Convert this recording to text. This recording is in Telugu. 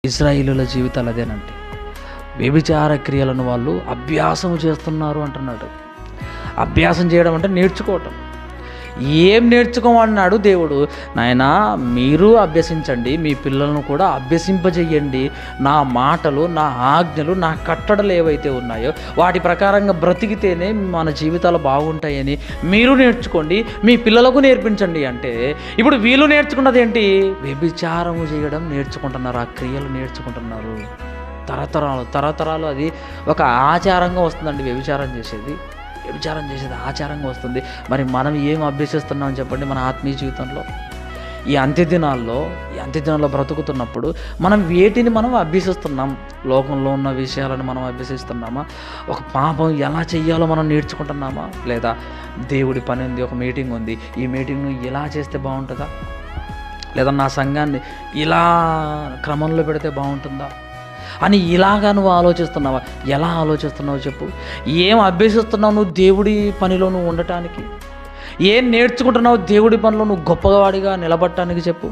ఇశ్రాయేలుల జీవితాలు అదేనండి. వ్యభిచార క్రియలను వాళ్ళు అభ్యాసం చేస్తున్నారు అంటున్నాడు. అభ్యాసం చేయడం అంటే నేర్చుకోవటం. ఏం నేర్చుకోమన్నాడు దేవుడు? నాయనా, మీరు అభ్యసించండి, మీ పిల్లలను కూడా అభ్యసింపజేయండి. నా మాటలు, నా ఆజ్ఞలు, నా కట్టడలు ఏవైతే ఉన్నాయో వాటి ప్రకారంగా బ్రతికితేనే మన జీవితాలు బాగుంటాయని మీరు నేర్చుకోండి, మీ పిల్లలకు నేర్పించండి అంటే, ఇప్పుడు వీళ్ళు నేర్చుకున్నది ఏంటి? వ్యభిచారము చేయడం నేర్చుకుంటున్నారు, ఆ క్రియలు నేర్చుకుంటున్నారు. తరతరాలు అది ఒక ఆచారంగా వస్తుందండి. వ్యభిచారం చేసేది ఆచారంగా వస్తుంది. మరి మనం ఏం అభ్యసిస్తున్నామని చెప్పండి మన ఆత్మీయ జీవితంలో? ఈ అంత్యదినాల్లో బ్రతుకుతున్నప్పుడు మనం వేటిని మనం అభ్యసిస్తున్నాం? లోకంలో ఉన్న విషయాలను మనం అభ్యసిస్తున్నామా? ఒక పాపం ఎలా చెయ్యాలో మనం నేర్చుకుంటున్నామా? లేదా దేవుడి పని ఉంది, ఒక మీటింగ్ ఉంది, ఈ మీటింగ్ను ఇలా చేస్తే బాగుంటుందా? లేదా నా సంఘాన్ని ఇలా క్రమంలో పెడితే బాగుంటుందా అని ఇలాగా నువ్వు ఆలోచిస్తున్నావా? ఎలా ఆలోచిస్తున్నావు చెప్పు? ఏం అభ్యసిస్తున్నావు నువ్వు దేవుడి పనిలో ఉండటానికి? ఏం నేర్చుకుంటున్నావు దేవుడి పనిలో నువ్వు గొప్పవాడిగా నిలబడటానికి చెప్పు?